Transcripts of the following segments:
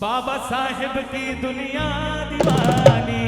बाबा साहेब की दुनिया दीवानी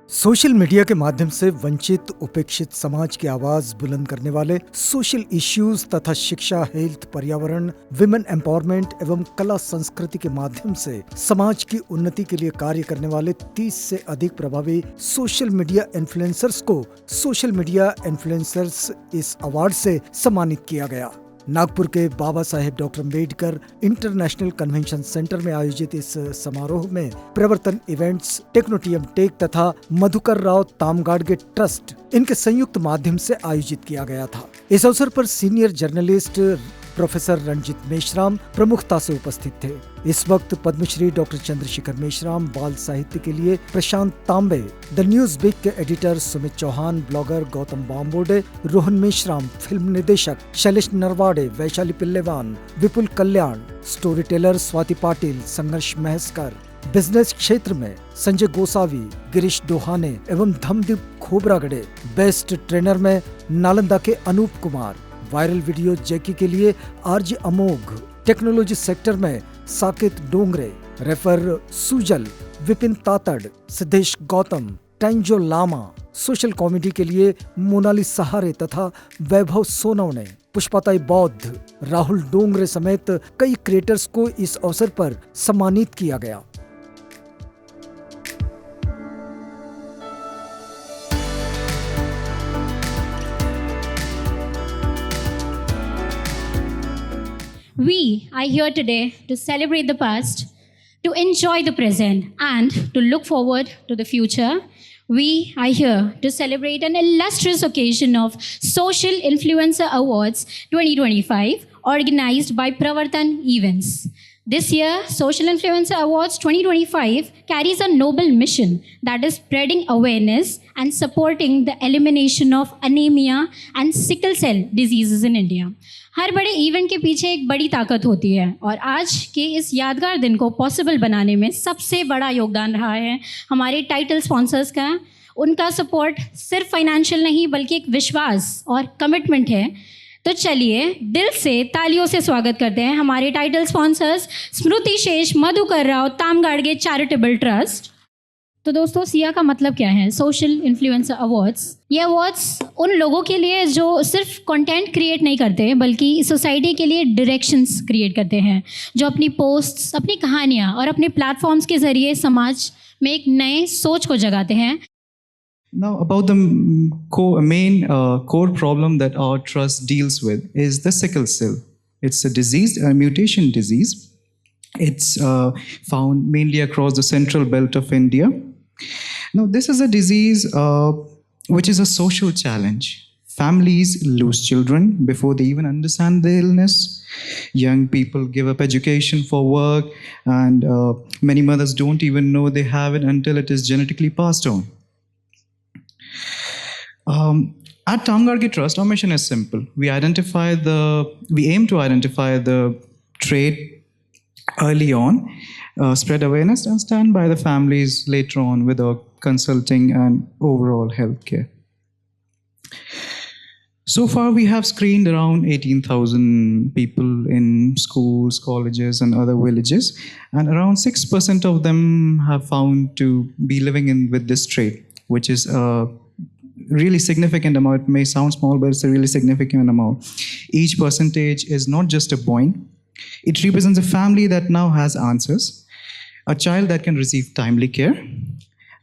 social media के माध्यम से वंचित उपेक्षित समाज की आवाज बुलंद करने वाले सोशल इश्यूज तथा शिक्षा, हेल्थ, पर्यावरण, विमेन एम्पावरमेंट एवं कला संस्कृति के माध्यम से समाज की उन्नति के लिए कार्य करने वाले 30 से अधिक प्रभावी सोशल मीडिया इन्फ्लुएंसर्स को सोशल मीडिया इन्फ्लुएंसर्स इस अवार्ड से सम्मानित किया गया। नागपुर के Baba Saheb doctor Ambedkar international convention centre में आयोजित इस समारोह में प्रवर्तन इवेंट्स, टेक्नोटियम टेक तथा मधुकर राव तामगाड़गे ट्रस्ट इनके संयुक्त माध्यम से आयोजित किया गया था। इस अवसर पर senior journalist professor Ranjit Meshram प्रमुखता से उपस्थित थे। इस वक्त पद्मश्री डॉक्टर चंद्रशेखर मेश्राम, बाल साहित्य के लिए Prashant Tambe, the News Week के editor Sumit Chauhan, blogger Gautam Bambode, Rohan Meshram, film निदेशक Shailesh Narwade, Vaishali Pillewan, Vipul Kalyan, storyteller Swati Patil, Sangharsh Mhaskar, business क्षेत्र में संजय गोसावी, गिरीश डोहाने एवं धमदीप खोबरागड़े, बेस्ट ट्रेनर में नालंदा के Anoop Kumar, viral video jockey के लिए आरजे अमोघ, टेक्नोलॉजी सेक्टर में Saket Dongre, rapper Sujal, Vipin Tatad, Siddhesh Gautam, Tenzo Lama, social comedy के लिए मोनाली सहारे तथा वैभव सोनवने, पुष्पाताई बौद्ध, राहुल डोंगरे समेत कई क्रिएटर्स को इस अवसर पर सम्मानित किया गया। We are here today to celebrate the past, to enjoy the present, and to look forward to the future. We are here to celebrate an illustrious occasion of Social Influencer Awards 2025, organized by Pravartan Events. This year, Social Influencer Awards 2025 carries a noble mission that is spreading awareness and supporting the elimination of anemia and sickle cell diseases in India. हर बड़े event के पीछे एक बड़ी ताकत होती है और आज के इस यादगार दिन को पॉसिबल बनाने में सबसे बड़ा योगदान रहा है हमारे टाइटल स्पॉन्सर्स का। उनका सपोर्ट सिर्फ फाइनेंशियल नहीं बल्कि एक विश्वास और कमिटमेंट है। तो चलिए दिल से तालियों से स्वागत करते हैं हमारे टाइटल स्पॉन्सर्स स्मृति शेष, मधुकर राव तामगाड़गे चैरिटेबल ट्रस्ट। तो दोस्तों, सिया का मतलब क्या है? Social influencer awards. ये अवार्ड्स उन लोगों के लिए जो सिर्फ कंटेंट क्रिएट नहीं करते बल्कि सोसाइटी के लिए डायरेक्शंस क्रिएट करते हैं, जो अपनी पोस्ट्स, अपनी कहानियाँ और अपने प्लेटफॉर्म्स के जरिए समाज में एक नए सोच को जगाते हैं। Now, about the main core problem that our trust deals with is the sickle cell. It's a disease, a mutation disease. It's found mainly across the central belt of India. Now, this is a disease which is a social challenge. Families lose children before they even understand the illness. Young people give up education for work, and many mothers don't even know they have it until it is genetically passed on. At Tamgargi Trust, our mission is simple. We aim to identify the trait early on, spread awareness, and stand by the families later on with our consulting and overall healthcare. So far, we have screened around 18,000 people in schools, colleges, and other villages, and around 6% of them have found to be living with this trait, which is a really significant amount. It may sound small, but it's a really significant amount. Each percentage is not just a point. It represents a family that now has answers, a child that can receive timely care,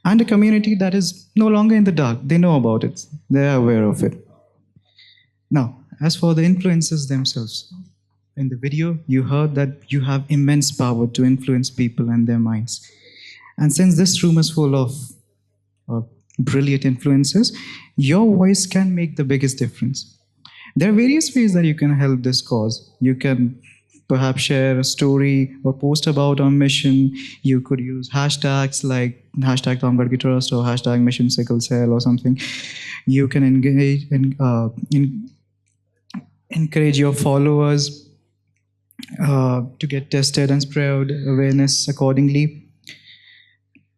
and a community that is no longer in the dark. They know about it. They are aware of it. Now, as for the influencers themselves, in the video, you heard that you have immense power to influence people and their minds. And since this room is full of brilliant influencers, your voice can make the biggest difference. There are various ways that you can help this cause. You can perhaps share a story or post about our mission. You could use hashtags like hashtag Tamgadki Trust or hashtag Mission Sickle Cell or something. You can engage and encourage your followers to get tested and spread awareness accordingly.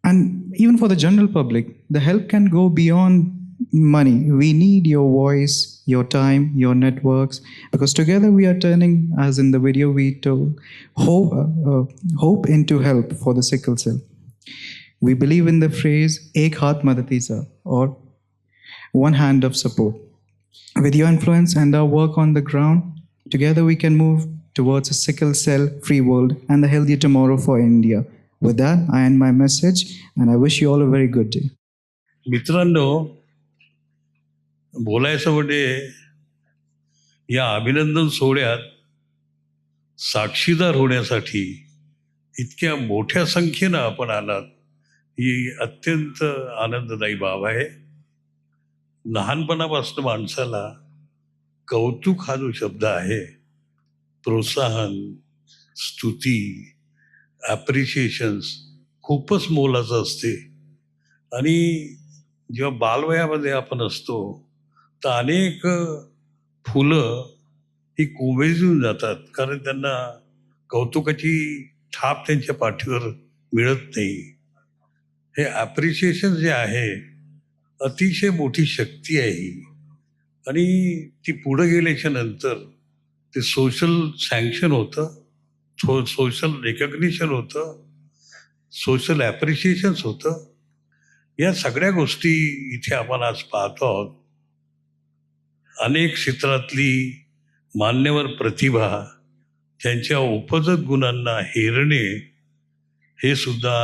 And even for the general public, the help can go beyond money. We need your voice, your time, your networks, because together we are turning, as in the video we told, hope into help for the sickle cell. We believe in the phrase "Ek haath madati sa," or one hand of support. With your influence and our work on the ground, together we can move towards a sickle cell free world and a healthier tomorrow for India. With that, I end my message and I wish you all a very good day. मित्रांनो, बोलायचं म्हणजे या अभिनंदन सोहळ्यात साक्षीदार होण्यासाठी इतक्या मोठ्या संख्येनं आपण आलात ही अत्यंत आनंददायी बाब आहे. लहानपणापासून माणसाला कौतुक हा जो शब्द आहे, प्रोत्साहन, स्तुती, ॲप्रिशिएशन्स खूपच मोलाचं असते. आणि जेव्हा बालवयामध्ये आपण असतो तर अनेक फुलं ही कोमेजून जातात, कारण त्यांना कौतुकाची थाप त्यांच्या पाठीवर मिळत नाही. हे ॲप्रिशिएशन जे आहे अतिशय मोठी शक्ती आहे ही, आणि ती पुढं गेल्याच्या नंतर ते सोशल सँक्शन होतं, सोशल रेकग्निशन होतं, सोशल ॲप्रिशिएशन्स होतं. या सगळ्या गोष्टी इथे आपण आज पाहतो आहोत. अनेक क्षेत्रातली मान्यवर प्रतिभा, त्यांच्या उपजत गुणांना हेरणे हे सुद्धा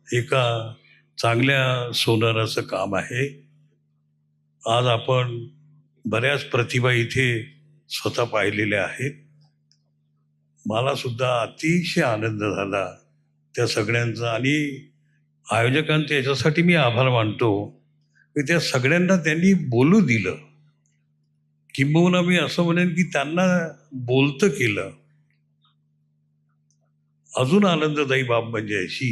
एका चांगल्या सोनाराचं काम आहे. आज आपण बऱ्याच प्रतिभा इथे स्वतः पाहिलेल्या आहेत. मला सुद्धा अतिशय आनंद झाला त्या सगळ्यांचा, आणि आयोजकांचे याच्यासाठी मी आभार मानतो की त्या सगळ्यांना त्यांनी बोलू दिलं. किंबहुना मी असं म्हणेन की त्यांना बोलतं केलं. अजून आनंददायी बाब म्हणजे अशी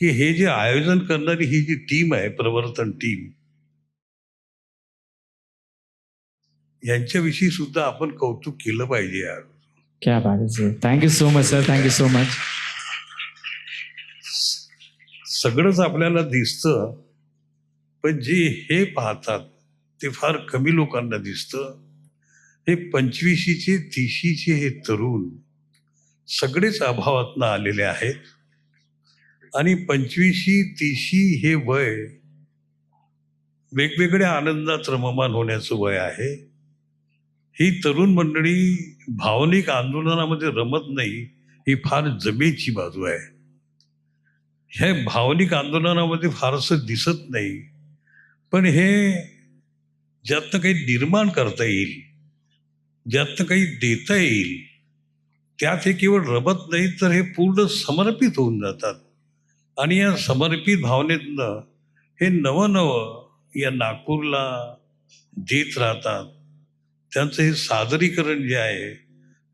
की हे जे आयोजन करणारी ही जी टीम आहे, प्रवर्तन टीम, यांच्याविषयी सुद्धा आपण कौतुक केलं पाहिजे यार. क्या बात है sir, thank you so much sir, thank you so much. सगळंच आपल्याला दिसतं, पण जे हे पाहतात ते फार कमी लोकांना दिसतं. हे 25शीचे 30शीचे हे तरुण सगळेच अभावातनं आलेले आहेत, आणि 25शी 30शी हे वय वेगवेगळ्या आनंदात रममान होण्याचं वय आहे. ही तरुण मंडळी भावनिक आंदोलनामध्ये रमत नाही, ही फार जमेची बाजू आहे. हे भावनिक आंदोलनामध्ये फारसं दिसत नाही, पण हे ज्यातनं काही निर्माण करता येईल, ज्यातनं काही देता येईल, त्यात हे केवळ रमत नाही, तर हे पूर्ण समर्पित होऊन जातात. आणि या समर्पित भावनेतनं हे नवं या नागपूरला देत राहतात. त्यांचं हे सादरीकरण जे आहे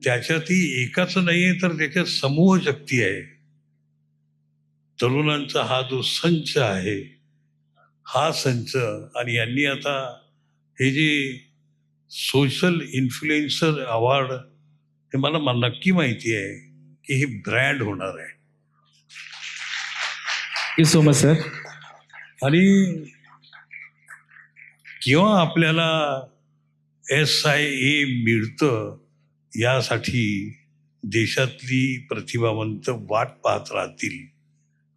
त्याच्यातही एकाचं नाही आहे, तर त्याच्यात समूह शक्ती आहे. तरुणांचा हा जो संच आहे, हा संच, आणि यांनी आता हे जे सोशल इन्फ्लुएन्सर अवॉर्ड, हे मला नक्की माहिती आहे की हे ब्रँड होणार आहे. Thank you so much sir. आणि किंवा आपल्याला SIA मिळतं, यासाठी देशातली प्रतिभावंत वाट पाहत राहतील.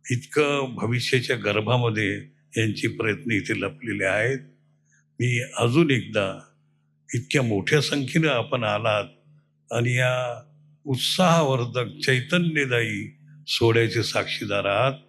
इतकं भविष्याच्या गर्भामध्ये यांचे प्रयत्न इथे लपलेले आहेत. मी अजून एकदा इतक्या मोठ्या संख्येनं आपण आलात आणि या उत्साहवर्धक चैतन्यदायी सोहळ्याचे साक्षीदार आहात.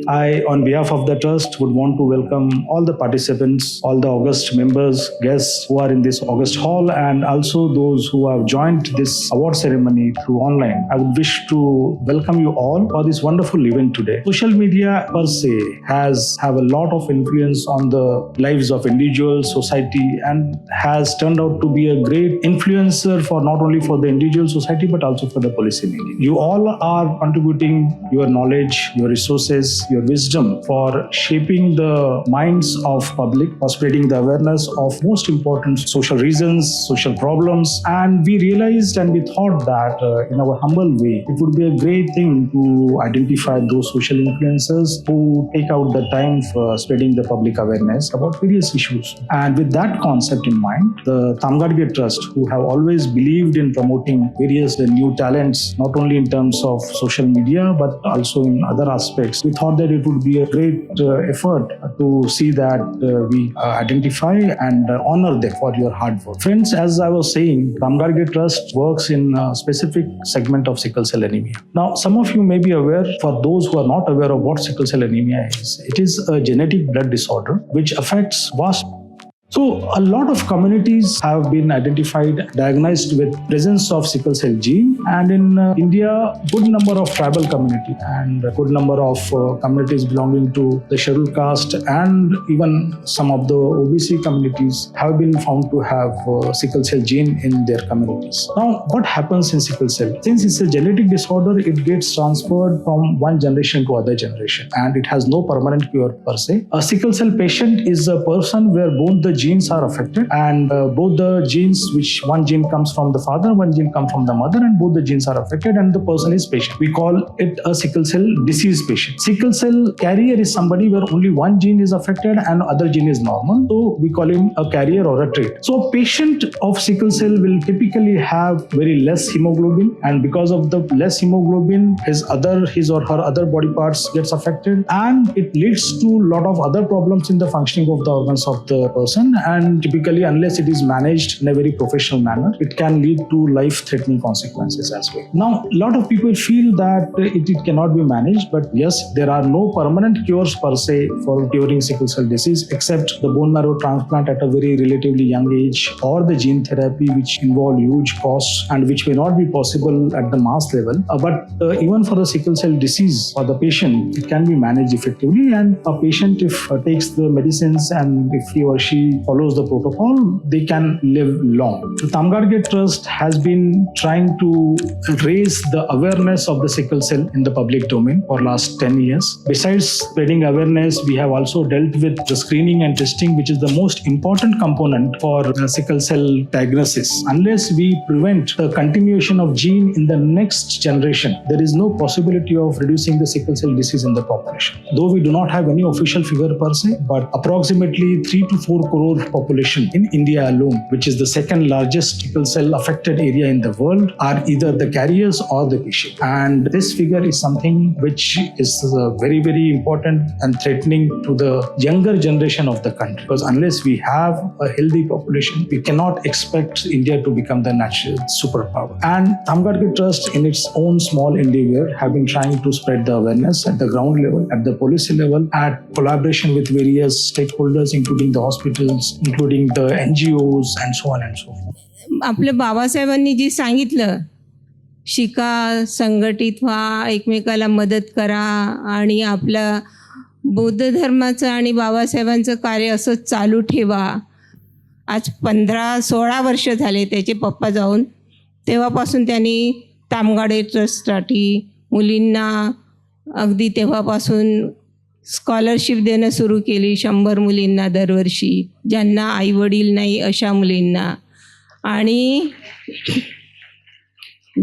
I, on behalf of the Trust, would want to welcome all the participants, all the August members, guests who are in this August hall, and also those who have joined this award ceremony through online. I would wish to welcome you all for this wonderful event today. Social media per se have a lot of influence on the lives of individuals, society, and has turned out to be a great influencer for not only for the individual society but also for the policy making. You all are contributing your knowledge, your resources, your wisdom for shaping the minds of public, for spreading the awareness of most important social reasons, social problems. And we realized and we thought that in our humble way, it would be a great thing to identify those social influencers who take out the time for spreading the public awareness about various issues. And with that concept in mind, the Tamgadge Trust, who have always believed in promoting various new talents, not only in terms of social media, but also in other aspects, we thought that it would be a great effort to see that we identify and honor them for your hard work. Friends, as I was saying, Tamgadge Trust works in a specific segment of sickle cell anemia. Now, some of you may be aware, for those who are not aware of what sickle cell anemia is, it is a genetic blood disorder which affects vast. So a lot of communities have been identified, diagnosed with presence of sickle cell gene, and in India, good number of tribal community and a good number of communities belonging to the scheduled caste and even some of the OBC communities have been found to have sickle cell gene in their communities. Now, what happens in sickle cell? Since it's a genetic disorder, it gets transferred from one generation to other generation, and it has no permanent cure per se. A sickle cell patient is a person where both the genes are affected, and both the genes, which one gene comes from the father, one gene comes from the mother, and both the genes are affected, and the person is patient. We call it a sickle cell disease patient. Sickle cell carrier is somebody where only one gene is affected and other gene is normal, so we call him a carrier or a trait. So a patient of sickle cell will typically have very less hemoglobin, and because of the less hemoglobin, his or her other body parts gets affected, and it leads to a lot of other problems in the functioning of the organs of the person. And typically, unless it is managed in a very professional manner, it can lead to life-threatening consequences as well. Now, a lot of people feel that it cannot be managed, but yes, there are no permanent cures per se for curing sickle cell disease, except the bone marrow transplant at a very relatively young age, or the gene therapy, which involve huge costs and which may not be possible at the mass level. But even for the sickle cell disease, for the patient, it can be managed effectively, and a patient, if takes the medicines and if he or she follows the protocol, they can live long. The Tamgadge Trust has been trying to raise the awareness of the sickle cell in the public domain for last 10 years. Besides spreading awareness, we have also dealt with the screening and testing, which is the most important component for sickle cell diagnosis. Unless we prevent the continuation of gene in the next generation, there is no possibility of reducing the sickle cell disease in the population. Though we do not have any official figure per se, but approximately 3 to 4 crore population in India alone, which is the second largest sickle cell affected area in the world, are either the carriers or the patient. And this figure is something which is very, very important and threatening to the younger generation of the country. Because unless we have a healthy population, we cannot expect India to become the natural superpower. And Tamgadge Trust, in its own small endeavor, have been trying to spread the awareness at the ground level, at the policy level, at collaboration with various stakeholders, including the hospitals, including the NGOs, and so on and so forth. आपल्या बाबासाहेबांनी जी सांगितलं, शिका, संघटित व्हा, एकमेकाला मदत करा आणि आपल्या बौद्ध धर्माचं आणि बाबासाहेबांचं कार्य असंच चालू ठेवा. आज 15-16 वर्ष झाले त्याचे पप्पा जाऊन, तेव्हापासून त्यांनी तामगाडे ट्रस्टसाठी मुलींना अगदी तेव्हापासून स्कॉलरशिप देणं सुरू केली 100 मुलींना दरवर्षी, ज्यांना आईवडील नाही अशा मुलींना. आणि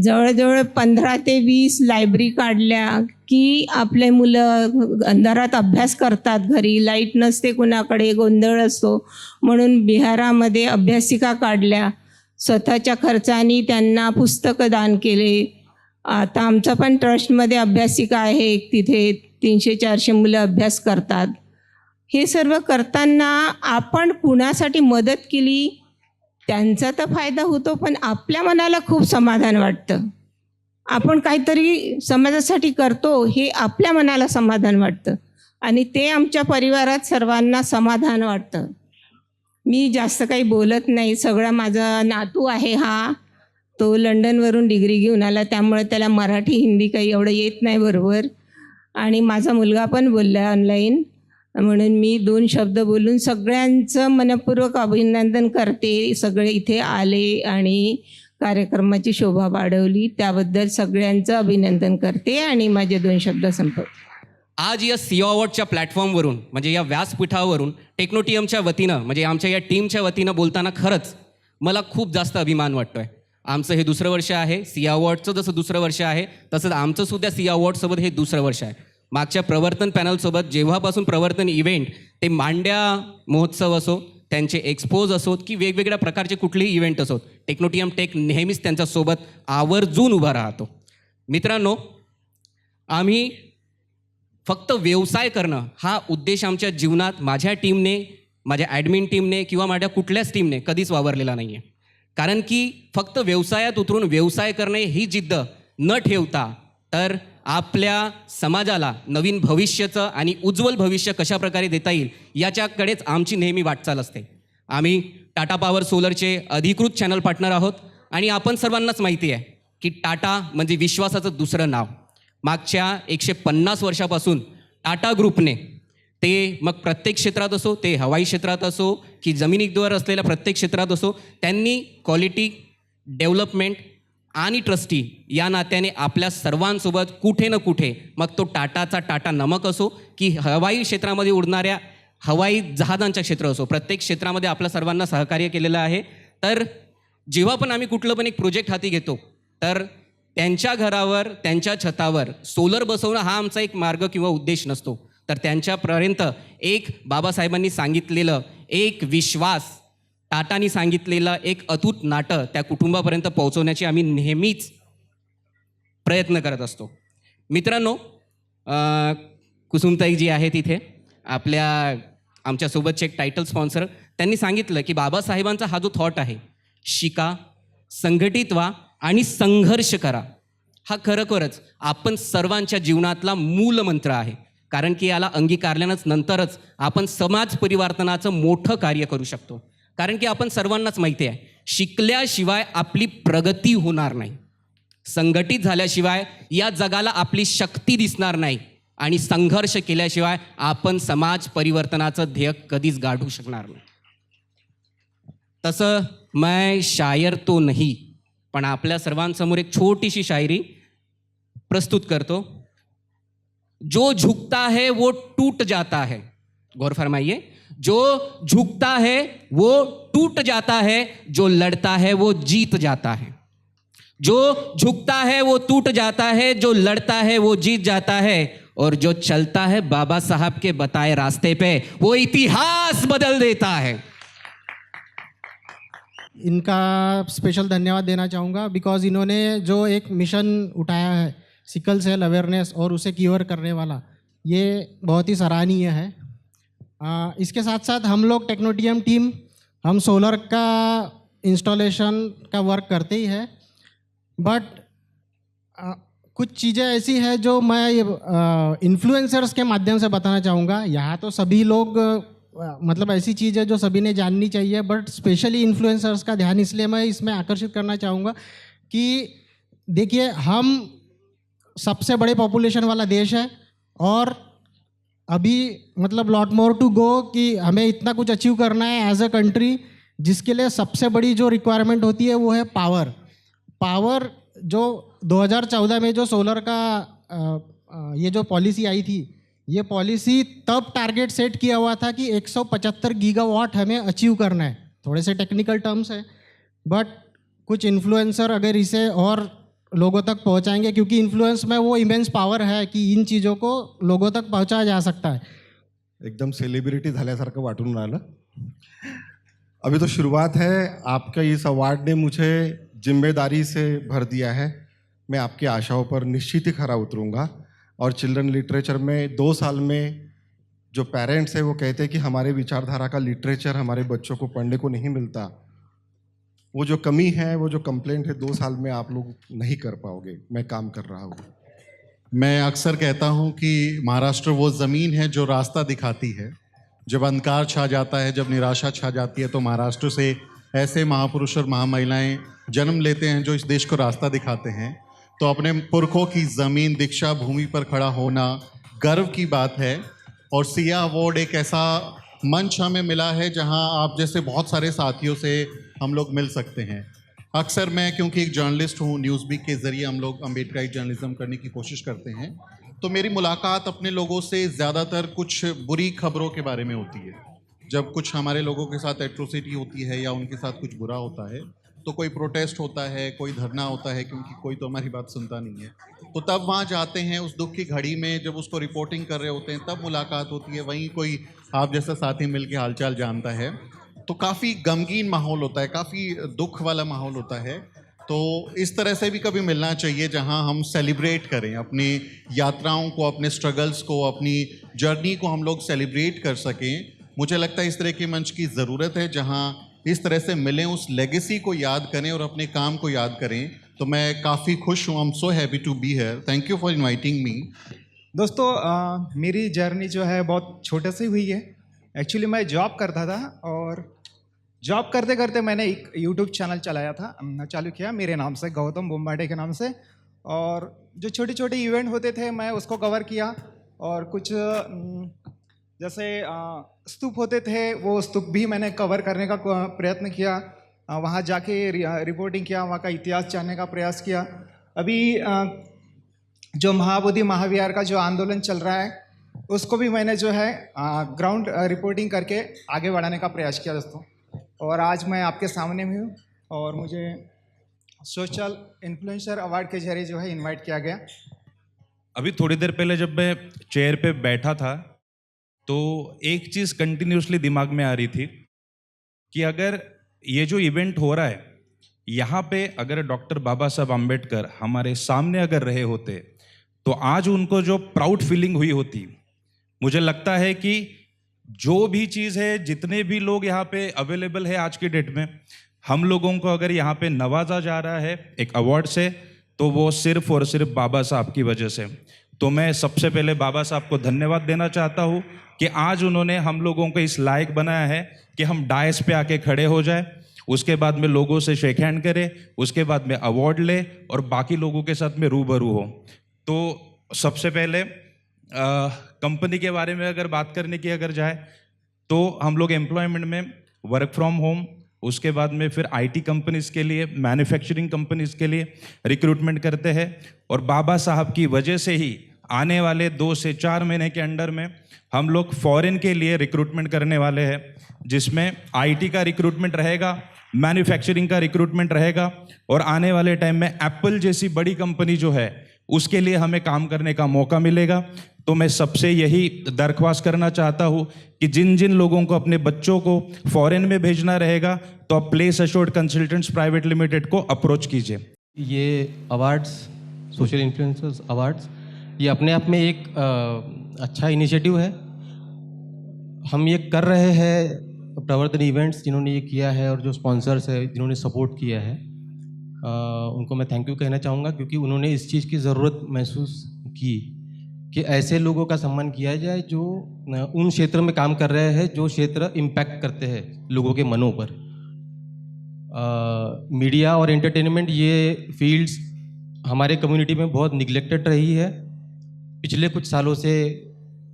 जवळजवळ 15 ते 20 लायब्ररी काढल्या की आपले मुलं अंधारात अभ्यास करतात, घरी लाईट नसते, कुणाकडे गोंधळ असतो, म्हणून बिहारामध्ये अभ्यासिका काढल्या. स्वतःच्या खर्चाने त्यांना पुस्तकं दान केले. आता आमचा पण ट्रस्टमध्ये अभ्यासिका आहे, एक तिथे 300-400 मुलं अभ्यास करतात. हे सर्व करताना आपण कुणासाठी मदत केली त्यांचा तर फायदा होतो, पण आपल्या मनाला खूप समाधान वाटतं. आपण काहीतरी समाजासाठी करतो हे आपल्या मनाला समाधान वाटतं आणि ते आमच्या परिवारात सर्वांना समाधान वाटतं. मी जास्त काही बोलत नाही. सगळा माझा नातू आहे हा, तो लंडनवरून डिग्री घेऊन आला, त्यामुळे त्याला मराठी हिंदी काही एवढं येत नाही बरोबर. आणि माझा मुलगा पण बोलला ऑनलाईन, म्हणून मी 2 शब्द बोलून सगळ्यांचं मनपूर्वक अभिनंदन करते. सगळे इथे आले आणि कार्यक्रमाची शोभा वाढवली, त्याबद्दल सगळ्यांचं अभिनंदन करते आणि माझे 2 शब्द संपवते. आज या सिओ अवॉर्डच्या प्लॅटफॉर्मवरून म्हणजे या व्यासपीठावरून टेक्नोटीएमच्या वतीनं म्हणजे आमच्या या टीमच्या वतीनं बोलताना खरंच मला खूप जास्त अभिमान वाटतो आहे. आमचं हे 2रं वर्ष आहे. सिओ अवॉर्डचं जसं 2रं वर्ष आहे तसंच आमचंसुद्धा सिओ अवॉर्डसोबत हे 2रं वर्ष आहे. मागच्या प्रवर्तन पॅनलसोबत जेव्हापासून प्रवर्तन इव्हेंट ते मांड्या महोत्सव असो, त्यांचे एक्सपोज असोत की वेगवेगळ्या प्रकारचे कुठलेही इव्हेंट असोत, टेक्नोटीएम टेक नेहमीच त्यांच्यासोबत आवर्जून उभा राहतो. मित्रांनो, आम्ही फक्त व्यवसाय करणं हा उद्देश आमच्या जीवनात माझ्या टीमने, माझ्या ॲडमिन टीमने किंवा माझ्या कुठल्याच टीमने कधीच वावरलेला नाही आहे. कारण की फक्त व्यवसायात उतरून व्यवसाय करणे ही जिद्द न ठेवता तर आपल्या समाजाला नवीन भविष्याचं आणि उज्ज्वल भविष्य कशा प्रकारे देता येईल याच्याकडेच आमची नेहमी वाटचाल असते. आम्ही टाटा पॉवर सोलरचे अधिकृत चॅनल पार्टनर आहोत आणि आपण सर्वांनाच माहिती आहे की टाटा म्हणजे विश्वासाचं 2रं नाव. मागच्या 150 वर्षापासून टाटा ग्रुपने ते मग प्रत्येक क्षेत्रात असो, ते हवाई क्षेत्रात असो की जमिनीद्वार असलेल्या प्रत्येक क्षेत्रात असो, त्यांनी क्वालिटी, डेव्हलपमेंट आणि ट्रस्टी या नात्याने आपल्या सर्वांसोबत कुठे ना कुठे, मग तो टाटाचा टाटा नमक असो की हवाई क्षेत्रामध्ये उडणाऱ्या हवाई जहाजांच्या क्षेत्र असो, प्रत्येक क्षेत्रामध्ये आपल्या सर्वांना सहकार्य केलेलं आहे. तर जेव्हा पण आम्ही कुठलं पण एक प्रोजेक्ट हाती घेतो तर त्यांच्या घरावर, त्यांच्या छतावर सोलर बसवणं हा आमचा एक मार्ग किंवा उद्देश नसतो, तर त्यांच्यापर्यंत एक बाबासाहेबांनी सांगितलेलं एक विश्वास, टाटानी सांगितलेलं एक अतूट नातं त्या कुटुंबापर्यंत पोहोचवण्याची आम्ही नेहमीच प्रयत्न करत असतो. मित्रांनो, कुसुमताई जी आहे तिथे आमच्यासोबतचे एक टायटल स्पॉन्सर, त्यांनी सांगितलं की बाबासाहेबांचा हा जो थॉट आहे, शिका, संघटित व्हा आणि संघर्ष करा, हा खरोखरच आपण सर्वांच्या जीवनातला मूल मंत्र आहे. कारण की याला अंगीकारल्यानंच नंतरच आपण समाज परिवर्तनाचं मोठं कार्य करू शकतो. कारण की आपण सर्वांनाच माहिती आहे, शिकल्याशिवाय आपली प्रगती होणार नाही, संघटित झाल्याशिवाय या जगाला आपली शक्ती दिसणार नाही आणि संघर्ष केल्याशिवाय आपण समाज परिवर्तनाचं ध्येय कधीच गाठू शकणार नाही. तसं मैं शायर तो नहीं, पण आपल्या सर्वांसमोर एक छोटीशी शायरी प्रस्तुत करतो. जो झुकता है वो टूट जाता है, गौर फरमाइए, जो झुकता है वो टूट जाता है, जो लड़ता है वो जीत जाता है. जो झुकता है वो टूट जाता है, जो लड़ता है वो जीत जाता है, और जो चलता है बाबा साहब के बताए रास्ते पे वो इतिहास बदल देता है. इनका स्पेशल धन्यवाद देना चाहूँगा बिकॉज इन्होंने जो एक मिशन उठाया है सिकल सेल अवेयरनेस और उसे क्योर करने वाला, ये बहुत ही सराहनीय है. इसके साथ साथ हम लोग टेक्नोटीएम टीम हम सोलर का इंस्टॉलेशन का वर्क करते ही है, बट कुछ चीज़ें ऐसी है जो मैं इन्फ्लुएंसर्स के माध्यम से बताना चाहूँगा. यहाँ तो सभी लोग मतलब ऐसी चीज़ है जो सभी ने जाननी चाहिए, बट स्पेशली इन्फ्लुएंसर्स का ध्यान इसलिए मैं इसमें आकर्षित करना चाहूँगा कि देखिए, हम सबसे बड़े पॉपुलेशन वाला देश है और अभी मतलब लॉट मोर टू गो कि हमें इतना कुछ अचीव करना है एज अ कंट्री, जिसके लिए सबसे बड़ी जो रिक्वायरमेंट होती है वो है पावर. पावर जो 2014 में जो सोलर का ये जो पॉलिसी आई थी, ये पॉलिसी तब टारगेट सेट किया हुआ था कि 175 गीगावाट हमें अचीव करना है. थोड़े से टेक्निकल टर्म्स है, बट कुछ इन्फ्लुएंसर अगर इसे और लोगों तक पहुंचाएंगे, क्योंकि इन्फ्लुएंस में वो इमेंस पावर है कि इन चीज़ों को लोगों तक पहुंचाया जा सकता है. एकदम सेलिब्रिटी झाल्यासारखं वाटून राहिलं. अभी तो शुरुआत है. आपका इस अवार्ड ने मुझे जिम्मेदारी से भर दिया है. मैं आपकी आशाओं पर निश्चित ही खरा उतरूँगा. और चिल्ड्रन लिटरेचर में 2 साल में जो पेरेंट्स हैं वो कहते हैं कि हमारे विचारधारा का लिटरेचर हमारे बच्चों को पढ़ने को नहीं मिलता. वो जो कमी है, वो जो कंप्लेंट है, 2 साल में आप लोग नहीं कर पाओगे। मैं काम कर रहा हूँ। मैं अक्सर कहता हूँ कि महाराष्ट्र वो ज़मीन है जो रास्ता दिखाती है। जब अंधकार छा जाता है, जब निराशा छा जाती है, तो महाराष्ट्र से ऐसे महापुरुष और महामहिलाएं जन्म लेते हैं जो इस देश को रास्ता दिखाते हैं। तो अपने पुरखों की ज़मीन दीक्षा भूमि पर खड़ा होना गर्व की बात है। और सिया अवार्ड एक ऐसा मंच हमें मिला है जहां आप जैसे बहुत सारे साथियों से हम लोग मिल सकते हैं। अक्सर मैं, क्योंकि एक जर्नलिस्ट हूं, न्यूज़वीक के ज़रिए हम लोग अम्बेडकराइट जर्नलिज्म करने की कोशिश करते हैं, तो मेरी मुलाकात अपने लोगों से ज़्यादातर कुछ बुरी खबरों के बारे में होती है। जब कुछ हमारे लोगों के साथ एट्रोसिटी होती है या उनके साथ कुछ बुरा होता है, तो कोई प्रोटेस्ट होता है, कोई धरना होता है, क्योंकि कोई तो हमारी बात सुनता नहीं है, तो तब वहाँ जाते हैं उस दुख की घड़ी में, जब उसको रिपोर्टिंग कर रहे होते हैं, तब मुलाकात होती है। वहीं कोई आप जैसा साथी मिल के हालचाल जानता है, तो काफ़ी गमगीन माहौल होता है, काफ़ी दुख वाला माहौल होता है। तो इस तरह से भी कभी मिलना चाहिए जहां हम सेलिब्रेट करें अपनी यात्राओं को, अपने स्ट्रगल्स को, अपनी जर्नी को हम लोग सेलिब्रेट कर सकें। मुझे लगता है इस तरह के मंच की ज़रूरत है जहां इस तरह से मिलें, उस लेगेसी को याद करें और अपने काम को याद करें। तो मैं काफ़ी खुश हूँ। I am so happy to be here. Thank you for inviting me. दोस्तों, मेरी जर्नी जो है बहुत छोटे से हुई है। एक्चुअली मैं जॉब करता था और जॉब करते करते मैंने एक यूट्यूब चैनल चालू किया मेरे नाम से, गौतम बोम्बाडे के नाम से। और जो छोटे छोटे इवेंट होते थे मैं उसको कवर किया। और कुछ जैसे स्तूप होते थे, वो स्तूप भी मैंने कवर करने का प्रयत्न किया। वहाँ जाके रिपोर्टिंग किया, वहाँ का इतिहास जानने का प्रयास किया। अभी जो महाबोधि महाविहार का जो आंदोलन चल रहा है, उसको भी मैंने जो है ग्राउंड रिपोर्टिंग करके आगे बढ़ाने का प्रयास किया दोस्तों। और आज मैं आपके सामने भी हूँ और मुझे सोशल इन्फ्लुएंसर अवार्ड के जरिए जो है इनवाइट किया गया। अभी थोड़ी देर पहले जब मैं चेयर पे बैठा था तो एक चीज़ कंटिन्यूसली दिमाग में आ रही थी कि अगर ये जो इवेंट हो रहा है यहाँ पे अगर डॉक्टर बाबा साहब आम्बेडकर हमारे सामने अगर रहे होते तो आज उनको जो प्राउड फीलिंग हुई होती। मुझे लगता है कि जो भी चीज़ है, जितने भी लोग यहाँ पे अवेलेबल है आज की डेट में, हम लोगों को अगर यहाँ पे नवाजा जा रहा है एक अवार्ड से, तो वो सिर्फ और सिर्फ बाबा साहब की वजह से। तो मैं सबसे पहले बाबा साहब को धन्यवाद देना चाहता हूँ कि आज उन्होंने हम लोगों को इस लायक बनाया है कि हम डायस पे आके खड़े हो जाए, उसके बाद में लोगों से शेक हैंड करें, उसके बाद में अवार्ड ले और बाकी लोगों के साथ में रूबरू हो। तो सबसे पहले कंपनी के बारे में अगर बात करने की अगर जाए तो हम लोग एम्प्लॉयमेंट में वर्क फ्रॉम होम, उसके बाद में फिर आईटी कंपनीज के लिए, मैन्युफैक्चरिंग कंपनीज के लिए रिक्रूटमेंट करते हैं। और बाबा साहब की वजह से ही आने वाले 2 से 4 महीने के अंडर में हम लोग फॉरेन के लिए रिक्रूटमेंट करने वाले हैं, जिसमें आईटी का रिक्रूटमेंट रहेगा, मैन्युफैक्चरिंग का रिक्रूटमेंट रहेगा और आने वाले टाइम में एप्पल जैसी बड़ी कंपनी जो है उसके लिए हमें काम करने का मौका मिलेगा। तो मैं सबसे यही दरख्वास्त करना चाहता हूँ कि जिन जिन लोगों को अपने बच्चों को फॉरेन में भेजना रहेगा तो आप place assured consultants private limited को अप्रोच कीजिए। ये अवार्ड्स, सोशल इन्फ्लुएंसर्स अवार्ड्स, ये अपने आप में एक अच्छा इनिशिएटिव है। हम ये कर रहे हैं प्रवर्तन इवेंट्स जिन्होंने ये किया है और जो स्पॉन्सर्स है जिन्होंने सपोर्ट किया है, उनको मैं थैंक यू कहना चाहूँगा, क्योंकि उन्होंने इस चीज़ की ज़रूरत महसूस की कि ऐसे लोगों का सम्मान किया जाए जो उन क्षेत्र में काम कर रहे हैं जो क्षेत्र इम्पैक्ट करते हैं लोगों के मनों पर। मीडिया और एंटरटेनमेंट ये फील्ड्स हमारे कम्युनिटी में बहुत निगलेक्टेड रही है। पिछले कुछ सालों से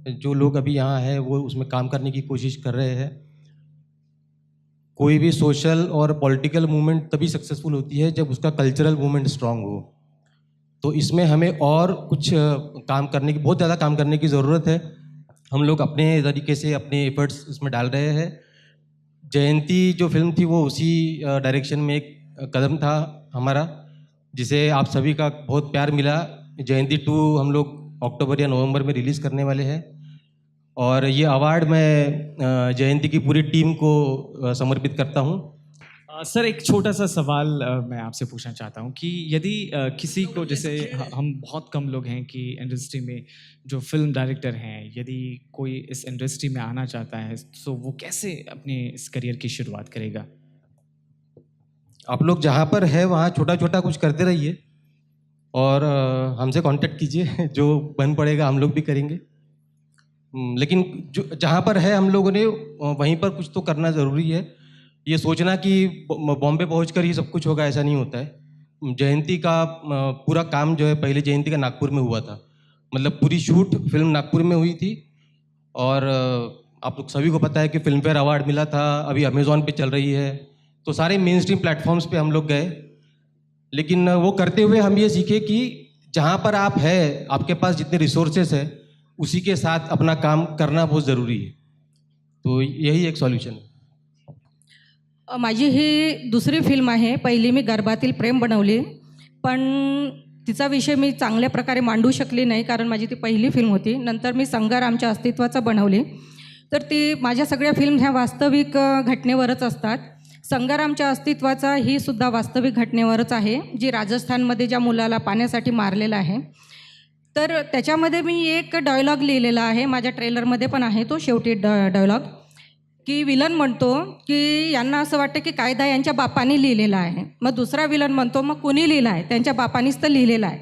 जो लोग अभी यहाँ हैं वो उसमें काम करने की कोशिश कर रहे हैं। कोई भी सोशल और पॉलिटिकल मूवमेंट तभी सक्सेसफुल होती है जब उसका कल्चरल मूवमेंट स्ट्रांग हो। तो इसमें हमें और कुछ काम करने की, बहुत ज़्यादा काम करने की ज़रूरत है। हम लोग अपने तरीके से अपने एफर्ट्स इसमें डाल रहे हैं। जयंती जो फिल्म थी वो उसी डायरेक्शन में एक कदम था हमारा, जिसे आप सभी का बहुत प्यार मिला। जयंती 2 हम लोग अक्टूबर या नवंबर में रिलीज़ करने वाले हैं और ये अवार्ड मैं जयंती की पूरी टीम को समर्पित करता हूँ। सर, एक छोटा सा सवाल मैं आपसे पूछना चाहता हूँ कि यदि किसी को, जैसे हम बहुत कम लोग हैं कि इंडस्ट्री में जो फिल्म डायरेक्टर हैं, यदि कोई इस इंडस्ट्री में आना चाहता है तो वो कैसे अपने इस करियर की शुरुआत करेगा? आप लोग जहाँ पर है वहाँ छोटा छोटा कुछ करते रहिए और हमसे कांटेक्ट कीजिए, जो बन पड़ेगा हम लोग भी करेंगे। लेकिन जो जहाँ पर है हम लोगों ने वहीं पर कुछ तो करना ज़रूरी है। ये सोचना कि बॉम्बे पहुंचकर ही सब कुछ होगा, ऐसा नहीं होता है। जयंती का पूरा काम जो है, पहले जयंती का नागपुर में हुआ था, मतलब पूरी शूट फिल्म नागपुर में हुई थी। और आप लोग सभी को पता है कि फिल्म फेयर अवार्ड मिला था, अभी अमेज़ॉन पे चल रही है, तो सारे मेन स्ट्रीम प्लेटफॉर्म्स पे हम लोग गए। लेकिन वो करते हुए हम ये सीखे कि जहाँ पर आप है, आपके पास जितने रिसोर्सेस है, उसी के साथ अपना काम करना बहुत ज़रूरी है। तो यही एक सॉल्यूशन है। माझी ही दुसरी फिल्म आहे. पहिली मी गर्भातील प्रेम बनवली, पण तिचा विषय मी चांगल्या प्रकारे मांडू शकली नाही, कारण माझी ती पहिली फिल्म होती. नंतर मी संग्रामच्या अस्तित्वाचा बनवली. तर ती माझ्या सगळ्या फिल्म ह्या वास्तविक घटनेवरच असतात. संग्रामच्या अस्तित्वाचा ही सुद्धा वास्तविक घटनेवरच आहे, जी राजस्थानमध्ये ज्या मुलाला पाण्यासाठी मारलेलं आहे. तर त्याच्यामध्ये मी एक डायलॉग लिहिलेला आहे, माझ्या ट्रेलरमध्ये पण आहे तो शेवटी डायलॉग, की विलन म्हणतो की यांना असं वाटतं की कायदा यांच्या बापाने लिहिलेला आहे. मग दुसरा विलन म्हणतो मग कुणी लिहिला आहे, त्यांच्या बापानीच तर लिहिलेला आहे.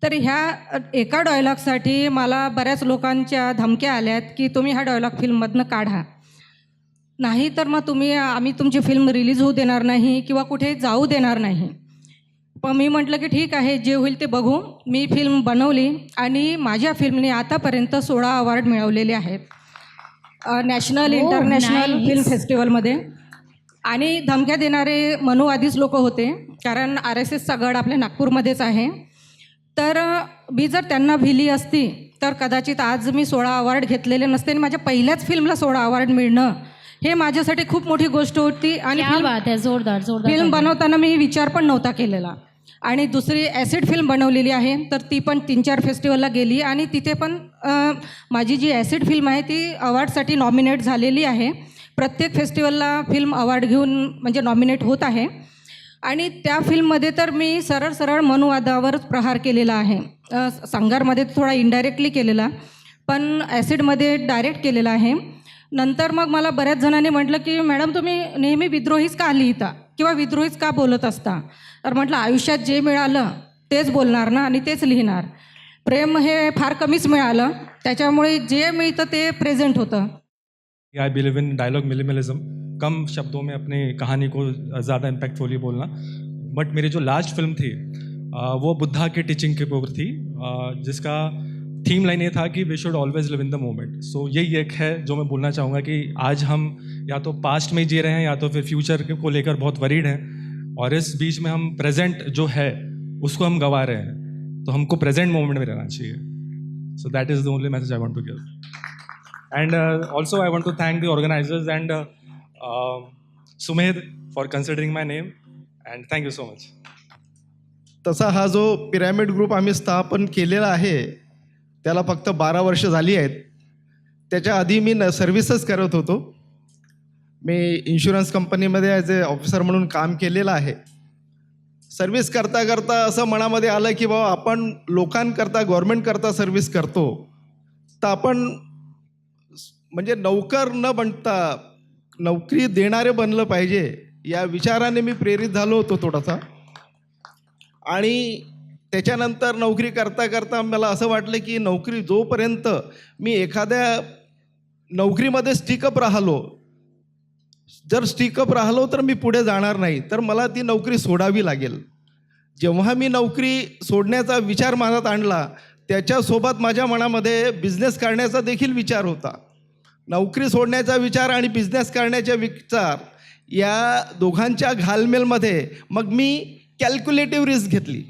तर ह्या एका डायलॉगसाठी मला बऱ्याच लोकांच्या धमक्या आल्यात की तुम्ही हा डायलॉग फिल्ममधनं काढा, नाही तर मग आम्ही तुमची फिल्म रिलीज होऊ देणार नाही किंवा कुठे जाऊ देणार नाही. पण मी म्हटलं की ठीक आहे, जे होईल ते बघू. मी फिल्म बनवली आणि माझ्या फिल्मने आतापर्यंत 16 अवॉर्ड मिळवलेले आहेत नॅशनल इंटरनॅशनल फिल्म फेस्टिवलमध्ये. आणि धमक्या देणारे मनुवादीच लोक होते, कारण RSSचा गड आपल्या नागपूरमध्येच आहे. तर मी जर त्यांना भिली असती तर कदाचित आज मी 16 अवॉर्ड घेतलेले नसते आणि माझ्या पहिल्याच फिल्मला 16 अवॉर्ड मिळणं हे माझ्यासाठी खूप मोठी गोष्ट होती. आणि जोरदार फिल्म बनवताना मी विचार पण नव्हता केलेला. आणि दुसरी ॲसिड फिल्म बनवलेली आहे, तर ती पण 3-4 फेस्टिवलला गेली आणि तिथे पण माझी जी ॲसिड फिल्म आहे ती अवॉर्डसाठी नॉमिनेट झालेली आहे. प्रत्येक फेस्टिवलला फिल्म अवॉर्ड घेऊन म्हणजे नॉमिनेट होत आहे. आणि त्या फिल्ममध्ये तर मी सरळ मनुवादावरच प्रहार केलेला आहे. संगारमध्ये थोडा इनडायरेक्टली केलेला, पण ॲसिडमध्ये डायरेक्ट केलेला आहे. नंतर मग मला बऱ्याच जणांनी म्हटलं की मॅडम तुम्ही नेहमी विद्रोहीच का लिहिता किंवा विद्रोहीच का बोलत असता. तर म्हटलं आयुष्यात जे मिळालं तेच बोलणार ना आणि तेच लिहिणार. प्रेम हे फार कमीच मिळालं, त्याच्यामुळे जे मिळतं ते प्रेझेंट होतं. I believe in dialogue minimalism, कम शब्दों में अपनी कहानी को ज़्यादा इम्पैक्टफुली बोलना. बट मेरी जो लास्ट फिल्म थी वो बुद्धा के टीचिंग के ऊपर थी, जिसका थीम लाइन ये था कि we should always live in the moment. So यही एक है जो मैं बोलना चाहूँगा कि आज हम या तो पास्ट में जी रहे हैं या तो फिर फ्यूचर को लेकर बहुत वरीड हैं, और इस बीच में हम प्रेजेंट जो है उसको हम गंवा रहे हैं. तो हमको प्रेजेंट मोमेंट में रहना चाहिए. So that is the only message I want to give. And also I want to thank the organisers and Sumedh for considering my name, and thank you so much. तसा हा जो पिरॅमिड ग्रुप आम्ही स्थापन केलेला आहे त्याला फक्त 12 वर्ष झाली आहेत. त्याच्या आधी मी सर्व्हिसेस करत होतो. मी इन्शुरन्स कंपनीमध्ये ॲज ए ऑफिसर म्हणून काम केलेलं आहे. सर्व्हिस करता करता असं मनामध्ये आलं की बाबा आपण लोकांकरता गव्हर्मेंटकरता सर्व्हिस करतो, तर आपण म्हणजे नौकर न बनता नोकरी देणारे बनलं पाहिजे, या विचाराने मी प्रेरित झालो होतो थोडासा. आणि त्याच्यानंतर नोकरी करता करता मला असं वाटलं की नोकरी जोपर्यंत मी एखाद्या नोकरीमध्ये स्टिकअप राहिलो, जर स्टिकअप राहिलो तर मी पुढे जाणार नाही, तर मला ती नोकरी सोडावी लागेल. जेव्हा मी नोकरी सोडण्याचा विचार मनात आणला, त्याच्यासोबत माझ्या मनामध्ये बिझनेस करण्याचा देखील विचार होता. नोकरी सोडण्याचा विचार आणि बिझनेस करण्याचा विचार या दोघांच्या घालमेलमध्ये मग मी कॅल्क्युलेटिव्ह रिस्क घेतली.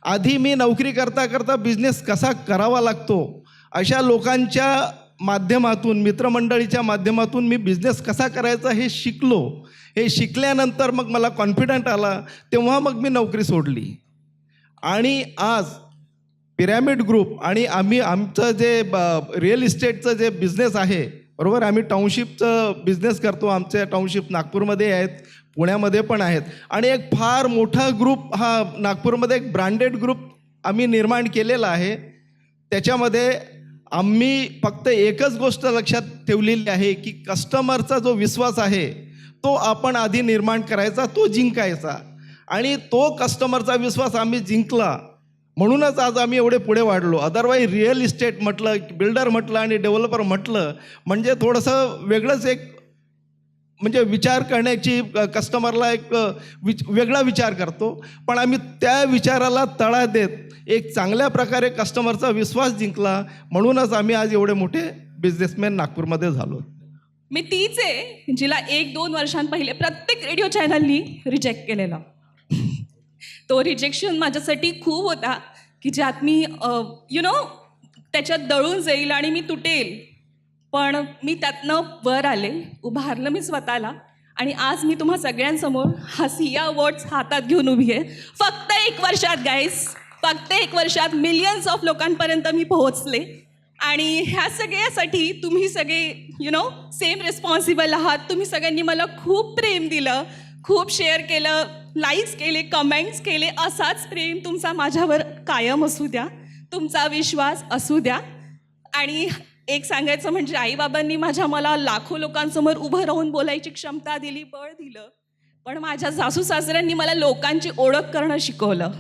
आधी मी नोकरी करता करता बिझनेस कसा करावा लागतो अशा लोकांच्या माध्यमातून, मित्रमंडळीच्या माध्यमातून मी बिझनेस कसा करायचा हे शिकलो. हे शिकल्यानंतर मग मला कॉन्फिडंट आला, तेव्हा मग मी नोकरी सोडली. आणि आज पिरॅमिड ग्रुप आणि आमचं जे रिअल इस्टेटचं जे बिझनेस आहे, बरोबर, आम्ही टाउनशिपचं बिझनेस करतो. आमच्या टाउनशिप नागपूरमध्ये आहेत, पुण्यामध्ये पण आहेत. आणि एक फार मोठा ग्रुप हा नागपूरमध्ये एक ब्रँडेड ग्रुप आम्ही निर्माण केलेला आहे. त्याच्यामध्ये आम्ही फक्त एकच गोष्ट लक्षात ठेवलेली आहे की कस्टमरचा जो विश्वास आहे तो आपण आधी निर्माण करायचा, तो जिंकायचा. आणि तो कस्टमरचा विश्वास आम्ही जिंकला, म्हणूनच आज आम्ही एवढे पुढे वाढलो. अदरवाईज रिअल इस्टेट म्हटलं, बिल्डर म्हटलं आणि डेव्हलपर म्हटलं म्हणजे थोडंसं वेगळंच एक म्हणजे विचार करण्याची कस्टमरला एक वेगळा विचार करतो. पण आम्ही त्या विचाराला तडा देत एक चांगल्या प्रकारे कस्टमरचा विश्वास जिंकला, म्हणूनच आम्ही आज एवढे मोठे बिझनेसमॅन नागपूरमध्ये झालो. मी तीच आहे जिला 1-2 वर्षांपहिले प्रत्येक रेडिओ चॅनलनी रिजेक्ट केलेला. तो रिजेक्शन माझ्यासाठी खूप होता की ज्यात मी त्याच्यात दळून जाईल आणि मी तुटेल. पण मी त्यातनं वर आले, उभारलं मी स्वतःला आणि आज मी तुम्हा सगळ्यांसमोर हा सिया अवॉर्ड्स हातात घेऊन उभी आहे. फक्त 1 वर्षात गाईज, फक्त 1 वर्षात मिलियन्स ऑफ लोकांपर्यंत मी पोहोचले. आणि ह्या सगळ्यासाठी तुम्ही सगळे सेम रिस्पॉन्सिबल आहात. तुम्ही सगळ्यांनी मला खूप प्रेम दिलं, खूप शेअर केलं, लाईक्स केले, कमेंट्स केले. असाच प्रेम तुमचा माझ्यावर कायम असू द्या, तुमचा विश्वास असू द्या. आणि एक सांगायचं म्हणजे आईबाबांनी मला लाखो लोकांसमोर उभं राहून बोलायची क्षमता दिली, बळ दिलं. पण माझ्या सासू सासऱ्यांनी मला लोकांची ओळख करणं शिकवलं.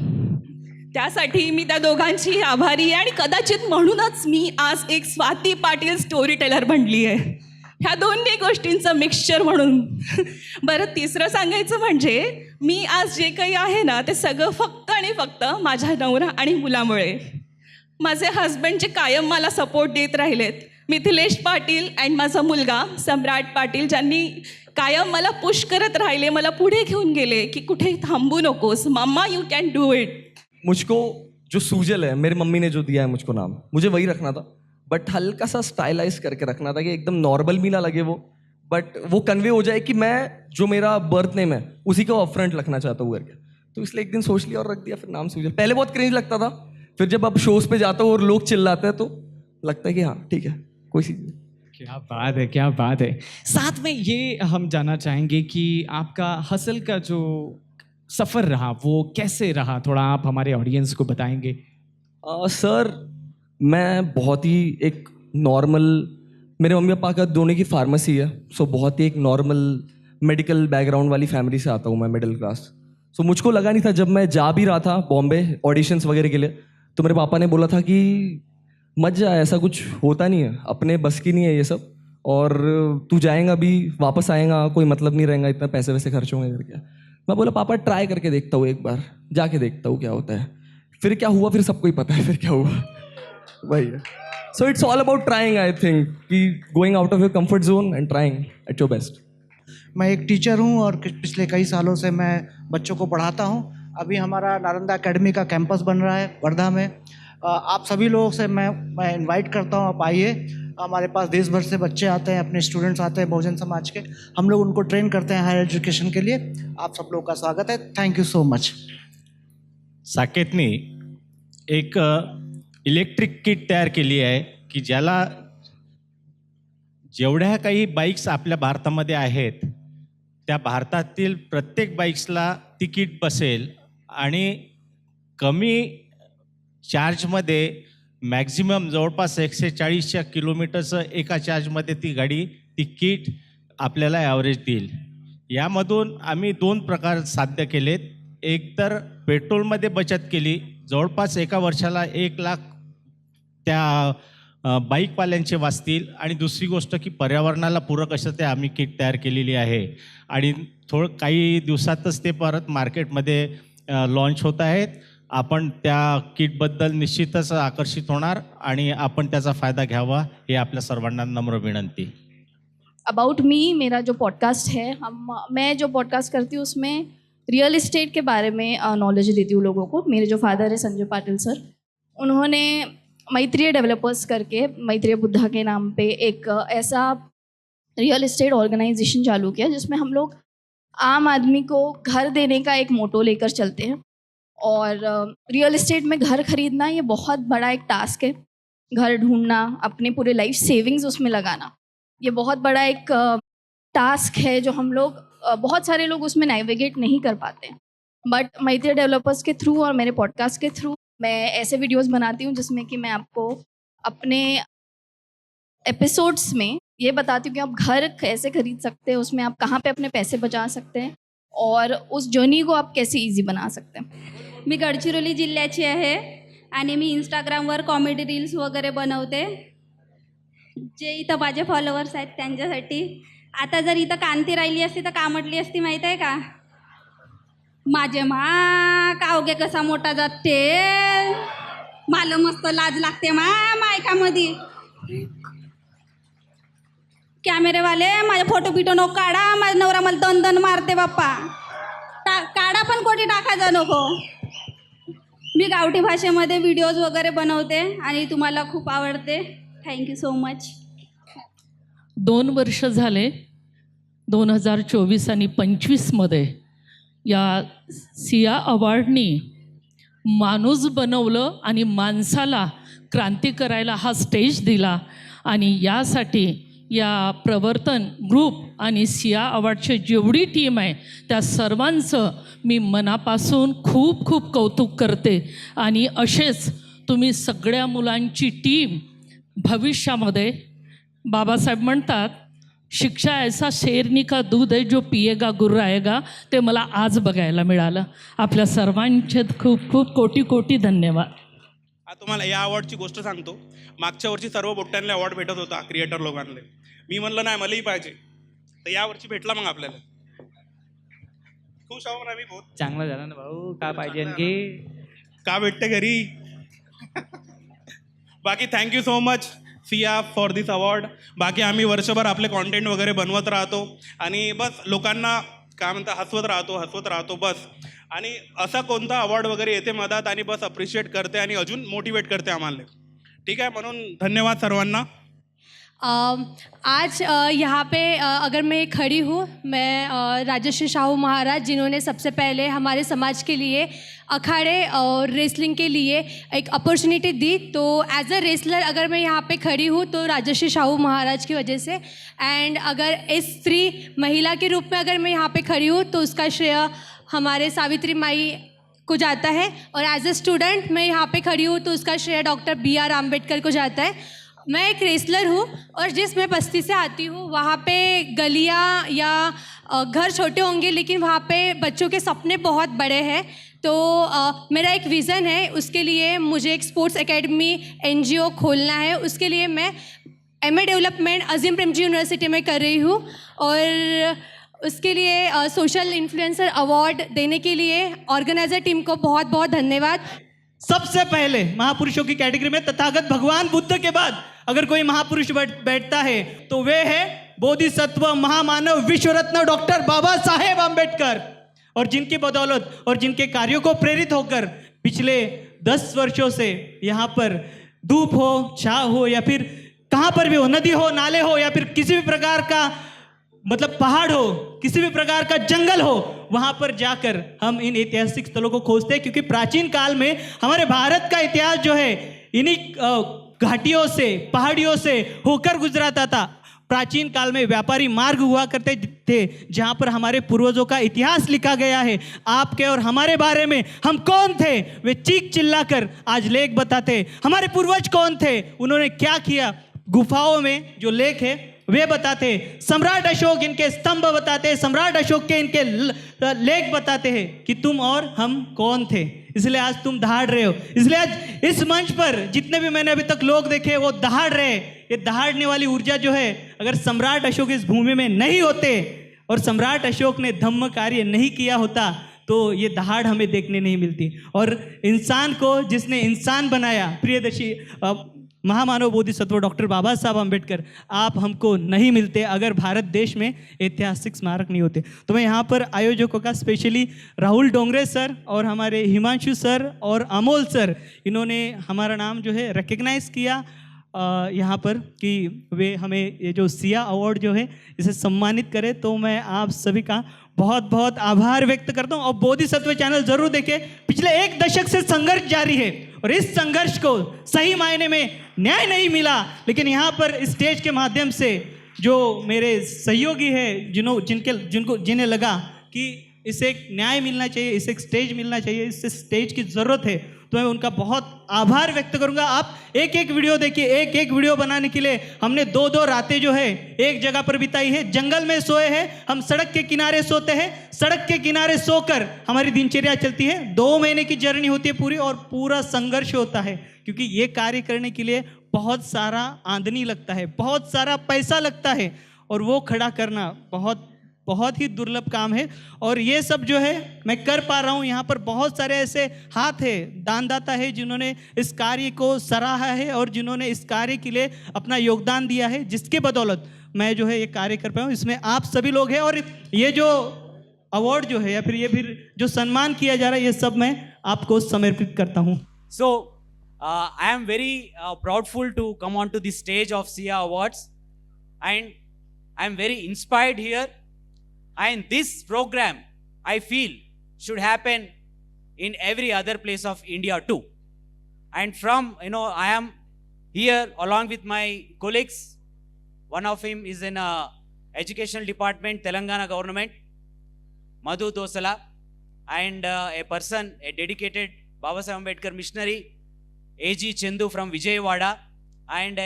त्यासाठी मी त्या दोघांची आभारी आहे. आणि कदाचित म्हणूनच मी आज एक स्वाती पाटील स्टोरी टेलर बनली आहे, ह्या दोन्ही गोष्टींचं मिक्सचर म्हणून. बरं, तिसरं सांगायचं म्हणजे मी आज जे काही आहे ना ते सगळं फक्त आणि फक्त माझ्या नवरा आणि मुलामुळे. माझे हस्बंड जे कायम मला सपोर्ट देत राहिलेत, मिथिलेश पाटील अँड माझा मुलगा सम्राट पाटील, ज्यांनी कायम मला पुश करत राहिले, मला पुढे घेऊन गेले की कुठे थांबू नकोस, मम्मा यू कॅन डू इट. मुझको जो सूजल है, मेरी मम्मी ने जो दिया है मुझको नाम, मुझे वही रखना था, बट हल्का सा स्टाइलाइज करके रखना था कि एकदम नॉर्मल भी ना लगे वो, बट वो कन्वे हो जाए कि मैं जो मेरा बर्थ नेम है उसी को अपफ्रंट रखना चाहता हूँ करके. तो इसलिए एक दिन सोच लिया और रख दिया, फिर नाम सूजल. पहले बहुत क्रिंज लगता था, फिर जब अब शोज पे जाता हूँ और लोग चिल्लाते हैं तो लगता है कि हाँ ठीक है, कोई चीज़ नहीं. क्या बात है, क्या बात है. साथ में ये हम जानना चाहेंगे कि आपका हसल का जो सफ़र रहा वो कैसे रहा, थोड़ा आप हमारे ऑडियंस को बताएंगे. सर, मैं बहुत ही एक नॉर्मल, मेरे मम्मी पापा का दोनों की फार्मेसी है, सो बहुत ही एक नॉर्मल मेडिकल बैकग्राउंड वाली फैमिली से आता हूँ मैं, मिडिल क्लास. सो मुझको लगा नहीं था, जब मैं जा भी रहा था बॉम्बे ऑडिशंस वगैरह के लिए, तो मेरे पापा ने बोला था कि मत जा, ऐसा कुछ होता नहीं है, अपने बस की नहीं है ये सब, और तू जाएगा भी वापस आएगा, कोई मतलब नहीं रहेगा, इतना पैसे वैसे खर्च होंगे करके. मैं बोला पापा ट्राई करके देखता हूँ, एक बार जाके देखता हूँ क्या होता है. फिर क्या हुआ, फिर सबको ही पता है फिर क्या हुआ. वही है. So it's all about trying, I think, कि going out of your comfort zone and trying at your best. मैं एक टीचर हूँ और पिछले कई सालों से मैं बच्चों को पढ़ाता हूँ. अभी हमारा नालंदा एकेडमी का कैंपस बन रहा है वर्धा में. आप सभी लोगों से मैं इनवाइट करता हूँ, आप आइए. हमारे पास देश भर से बच्चे आते हैं, अपने स्टूडेंट्स आते हैं बहुजन समाज के. हम लोग उनको ट्रेन करते हैं हायर एजुकेशन के लिए. आप सब लोगों का स्वागत है. Thank you so much. साकेतनी एक इलेक्ट्रिक किट तयार केली आहे की ज्याला जेवढ्या काही बाईक्स आपल्या भारतामध्ये आहेत त्या भारतातील प्रत्येक बाईक्सला ती किट बसेल आणि कमी चार्जमध्ये मॅक्झिमम जवळपास 140 किलोमीटरचं एका चार्जमध्ये ती गाडी, ती किट आपल्याला ॲव्हरेज देईल. यामधून आम्ही 2 प्रकार साध्य केलेत. एक तर पेट्रोलमध्ये बचत केली, जवळपास एका वर्षाला 1 लाख त्या बाईकवाल्यांचे वाचतील. आणि दुसरी गोष्ट की पर्यावरणाला पूरक असं ते आम्ही किट तयार केलेली आहे आणि काही दिवसातच ते परत मार्केटमध्ये लॉन्च होत आहेत. आपण त्या किटबद्दल निश्चितच आकर्षित होणार आणि आपण त्याचा फायदा घ्यावा हे आपल्या सर्वांना नम्र विनंती. अबाउट मी, मेरा जो पॉडकास्ट है, मैं जो पॉडकास्ट करती हूँ उसमें रियल इस्टेट के बारे में नॉलेज देती हूँ लोगों को. मेरे जो फादर है संजय पाटिल सर, उन्होंने मैत्रीय डेवलपर्स करके, मैत्रीय बुद्धा के नाम पे एक ऐसा रियल इस्टेट ऑर्गेनाइजेशन चालू किया जिसमें हम लोग आम आदमी को घर देने का एक मोटो लेकर चलते हैं. और रियल इस्टेट में घर खरीदना ये बहुत बड़ा एक टास्क है. घर ढूंढना, अपने पूरे लाइफ सेविंग्स उसमें लगाना, ये बहुत बड़ा एक टास्क है जो हम लोग बहुत सारे लोग उसमें नेविगेट नहीं कर पाते हैं. बट मैत्रीय डेवलपर्स के थ्रू और मेरे पॉडकास्ट के थ्रू मैं ऐसे वीडियोस बनाती हूँ जिसमें कि मैं आपको अपने एपिसोड्स में ये बताती हूँ कि आप घर कैसे खरीद सकते हैं, उसमें आप कहाँ पे अपने पैसे बचा सकते हैं और उस जर्नी को आप कैसे इजी बना सकते हैं? मी गडचिरोली जिल्ह्याची आहे आणि मी इंस्टाग्रामवर कॉमेडी रील्स वगैरे बनवते. जे इथं माझे फॉलोअर्स आहेत त्यांच्यासाठी. आता जर इथं कांती राहिली असती तर का म्हटली असती माहीत आहे का? माझे कावगे कसा मोठा जाते, मला मस्त लाज लागते मायकामध्ये. कॅमेरेवाले माझे फोटो बिटो नको काढा, माझा नवरा मला दन दन मारते बाप्पा. काढा पण कोणी टाकायचा नको. मी गावठी भाषेमध्ये व्हिडिओज वगैरे बनवते आणि तुम्हाला खूप आवडते. Thank you so much. 2 वर्ष झाले 2024 आणि 25मध्ये या सिया अवॉर्डनी माणूस बनवलं आणि माणसाला क्रांती करायला हा स्टेज दिला. आणि यासाठी या प्रवर्तन ग्रुप आणि सिया अवॉर्डची जेवढी टीम आहे त्या सर्वांचं मी मनापासून खूप खूप कौतुक करते. आणि असेच तुम्ही सगळ्या मुलांची टीम भविष्यामध्ये, बाबासाहेब म्हणतात शिक्षा ऐसा शेरनी का दूध आहे जो पिएगा गुर्राएगा, ते मला आज बघायला मिळालं. आपल्या सर्वांचे खूप खूप कोटी कोटी धन्यवाद. तुम्हाला या अवॉर्डची गोष्ट सांगतो. मागच्या वर्षी सर्व मोठ्यांना अवॉर्ड भेटत होता क्रिएटर लोकांना. मी म्हणलं नाही मलाही पाहिजे, तर यावर्षी भेटला. मग आपल्याला खुश आहो ना मी बहुत. चांगलं झालं ना भाऊ, का पाहिजे आणखी? का भेटते घरी. बाकी thank you so much Siya for this award. बाकी आम्ही वर्षभर आपले कॉन्टेंट वगैरे बनवत राहतो आणि बस लोकांना काय म्हणता हसवत राहतो बस. आणि असा कोणता अवॉर्ड वगैरे येते मधात आणि बस अप्रिशिएट करते आणि अजून मोटिवेट करते आम्हाला. ठीक आहे, म्हणून धन्यवाद सर्वांना. आज यहाँ पे अगर मैं खड़ी हूँ, मैं राजश्री शाहू महाराज जिन्होंने सबसे पहले हमारे समाज के लिए अखाड़े और रेसलिंग के लिए एक अपॉर्चुनिटी दी, तो एज अ रेसलर अगर मैं यहाँ पे खड़ी हूँ तो राजश्री शाहू महाराज की वजह से. एंड अगर स्त्री महिला के रूप में अगर मैं यहाँ पे खड़ी हूँ तो उसका श्रेय हमारे सावित्री माई को जाता है. और एज अ स्टूडेंट मैं यहाँ पे खड़ी हूँ तो उसका श्रेय डॉक्टर BR अम्बेडकर को जाता है. मैं एक रेसलर हूँ और जिस मैं बस्ती से आती हूँ वहाँ पे गलियाँ या घर छोटे होंगे लेकिन वहाँ पे बच्चों के सपने बहुत बड़े हैं. तो मेरा एक विज़न है, उसके लिए मुझे एक स्पोर्ट्स एकेडमी NGO खोलना है. उसके लिए मैं MA development Azim Premji university में कर रही हूँ. और उसके लिए सोशल इन्फ्लुएंसर अवार्ड देने के लिए ऑर्गेनाइजर टीम को बहुत बहुत धन्यवाद. सबसे पहले महापुरुषों की कैटेगरी में तथागत भगवान बुद्ध के बाद अगर कोई महापुरुष बैठता है तो वे है बोधिसत्व महामानव विश्व रत्न डॉक्टर बाबा साहेब अम्बेडकर. और जिनकी बदौलत और जिनके कार्यों को प्रेरित होकर पिछले 10 वर्षों से यहाँ पर धूप हो, छाँव हो या फिर कहाँ पर भी हो, नदी हो, नाले हो या फिर किसी भी प्रकार का मतलब पहाड़ हो, किसी भी प्रकार का जंगल हो, वहाँ पर जाकर हम इन ऐतिहासिक स्थलों को खोजते हैं. क्योंकि प्राचीन काल में हमारे भारत का इतिहास जो है इन्हीं घाटियों से, पहाड़ियों से होकर गुजराता था. प्राचीन काल में व्यापारी मार्ग हुआ करते थे जहाँ पर हमारे पूर्वजों का इतिहास लिखा गया है. आपके और हमारे बारे में हम कौन थे वे चीख चिल्लाकर आज लेख बताते. हमारे पूर्वज कौन थे, उन्होंने क्या किया, गुफाओं में जो लेख है वे बताते. सम्राट अशोक इनके स्तंभ बताते, सम्राट अशोक के इनके लेख बताते हैं कि तुम और हम कौन थे. इसलिए आज तुम दहाड़ रहे हो. इसलिए आज इस मंच पर जितने भी मैंने अभी तक लोग देखे वो दहाड़ रहे. ये दहाड़ने वाली ऊर्जा जो है, अगर सम्राट अशोक इस भूमि में नहीं होते और सम्राट अशोक ने धम्म कार्य नहीं किया होता तो ये दहाड़ हमें देखने नहीं मिलती. और इंसान को जिसने इंसान बनाया, प्रियदर्शी महामानव बोधिसत्व डॉक्टर बाबा साहब अम्बेडकर, आप हमको नहीं मिलते अगर भारत देश में ऐतिहासिक स्मारक नहीं होते. तो मैं यहाँ पर आयोजकों का स्पेशली राहुल डोंगरे सर और हमारे हिमांशु सर और अमोल सर, इन्होंने हमारा नाम जो है रिकग्नाइज़ किया यहाँ पर कि वे हमें ये जो सिया अवार्ड जो है इसे सम्मानित करें. तो मैं आप सभी का बहुत बहुत आभार व्यक्त करता हूँ. और बोधिसत्व चैनल ज़रूर देखें. पिछले 1 दशक से संघर्ष जारी है और इस संघर्ष को सही मायने में न्याय नहीं मिला, लेकिन यहाँ पर स्टेज के माध्यम से जो मेरे सहयोगी हैं जिन्हें लगा कि इसे एक न्याय मिलना चाहिए, इसे एक स्टेज मिलना चाहिए, इससे स्टेज की ज़रूरत है, तो मैं उनका बहुत आभार व्यक्त करूंगा। आप एक एक वीडियो देखिए, एक एक वीडियो बनाने के लिए हमने 2-2 रातें जो है एक जगह पर बिताई है, जंगल में सोए हैं, हम सड़क के किनारे सोते हैं, सड़क के किनारे सोकर हमारी दिनचर्या चलती है। 2 महीने की जर्नी होती है पूरी, और पूरा संघर्ष होता है, क्योंकि ये कार्य करने के लिए बहुत सारा आमदनी लगता है, बहुत सारा पैसा लगता है, और वो खड़ा करना बहुत ही दुर्लभ काम है। और ये सब जो है मैं कर पा रहा हूँ। यहाँ पर बहुत सारे ऐसे हाथ है, दानदाता है, जिन्होंने इस कार्य को सराहा है और जिन्होंने इस कार्य के लिए अपना योगदान दिया है, जिसके बदौलत मैं जो है ये कार्य कर पाया हूँ। इसमें आप सभी लोग हैं, और ये जो अवार्ड जो है या फिर जो सम्मान किया जा रहा है, ये सब मैं आपको समर्पित करता हूँ। So, I am very proudful to come onto the stage of SIA Awards, and I am very inspired here. And this program, I feel, should happen in every other place of India too. And I am here along with my colleagues. One of him is in educational department, Telangana government, Madhu Dosala, and a person, a dedicated Babasaheb Ambedkar missionary, A.G. Chendu from Vijayawada, and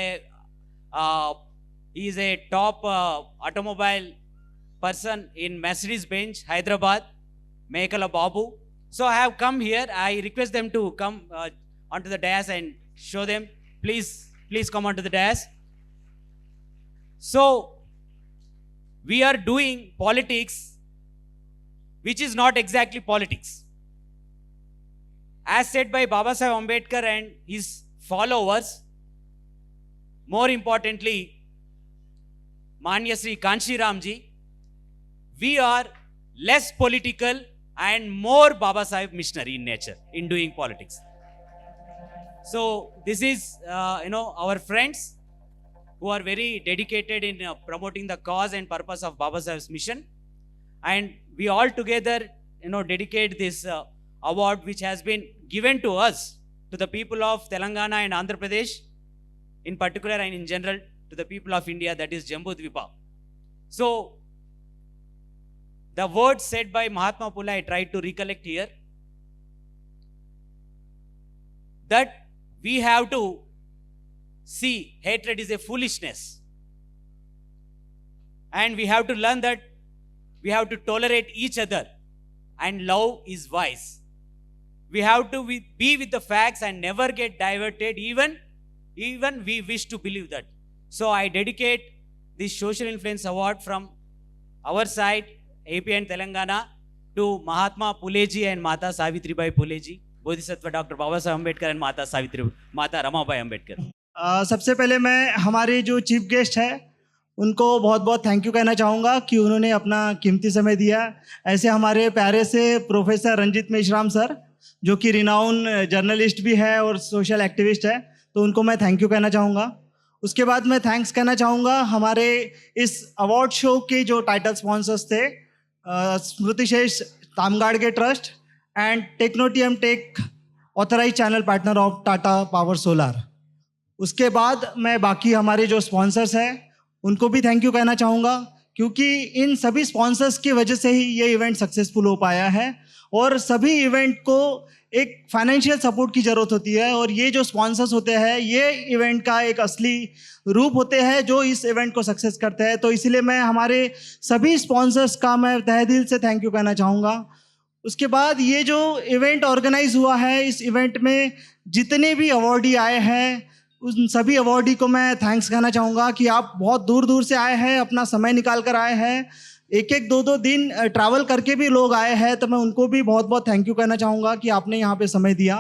he is a top automobile person in Mercedes-Benz, Hyderabad, Mekala Babu. So I have come here. I request them to come onto the dais and show them. Please come onto the dais. So we are doing politics, which is not exactly politics. As said by Babasaheb Ambedkar and his followers, more importantly, Manya Sri Kanshi Ramji, we are less political and more Babasaheb missionary in nature in doing politics. So this is, our friends who are very dedicated in promoting the cause and purpose of Babasaheb's mission. And we all together, dedicate this award, which has been given to us, to the people of Telangana and Andhra Pradesh, in particular and in general, to the people of India, that is Jambudvipa. So, the words said by Mahatma Phule, I tried to recollect here, that we have to see hatred is a foolishness, and we have to learn that we have to tolerate each other, and love is wise. We have to be with the facts and never get diverted, even we wish to believe that. So I dedicate this Social Influence Award from our side, AP and Telangana, to Mahatma Phule ji and Mata Savitribai Phule ji, Bodhisattva Dr. Babasaheb Ambedkar and Mata Ramabai Ambedkar. सबसे पहले मैं हमारे जो chief guest है उनको बहुत बहुत thank you कहना चाहूँगा कि उन्होंने अपना कीमती समय दिया। ऐसे हमारे प्यारे से प्रोफेसर रंजीत मेश्राम सर, जो कि रिनाउन जर्नलिस्ट भी है और सोशल एक्टिविस्ट है, तो उनको मैं थैंक यू कहना चाहूँगा। उसके बाद मैं थैंक्स कहना चाहूँगा हमारे इस अवार्ड शो के जो टाइटल स्पॉन्सर्स थे, स्मृतिशेष Tamgadge trust and Technotium tech, authorise channel partner of Tata power solar. उसके बाद मैं बाकी हमारे जो स्पॉन्सर्स हैं उनको भी थैंक यू कहना चाहूँगा, क्योंकि इन सभी स्पॉन्सर्स की वजह से ही ये इवेंट सक्सेसफुल हो पाया है। और सभी इवेंट को एक फाइनेंशियल सपोर्ट की ज़रूरत होती है, और ये जो स्पॉन्सर्स होते हैं ये इवेंट का एक असली रूप होते हैं जो इस इवेंट को सक्सेस करते हैं। तो इसीलिए मैं हमारे सभी स्पॉन्सर्स का मैं तहे दिल से थैंक यू कहना चाहूँगा। उसके बाद ये जो इवेंट ऑर्गेनाइज हुआ है, इस इवेंट में जितने भी अवॉर्डी आए हैं उन सभी अवॉर्डी को मैं थैंक्स कहना चाहूँगा कि आप बहुत दूर दूर से आए हैं, अपना समय निकाल कर आए हैं, एक एक दो दो दिन ट्रैवल करके भी लोग आए हैं, तो मैं उनको भी बहुत बहुत थैंक यू कहना चाहूँगा कि आपने यहाँ पे समय दिया।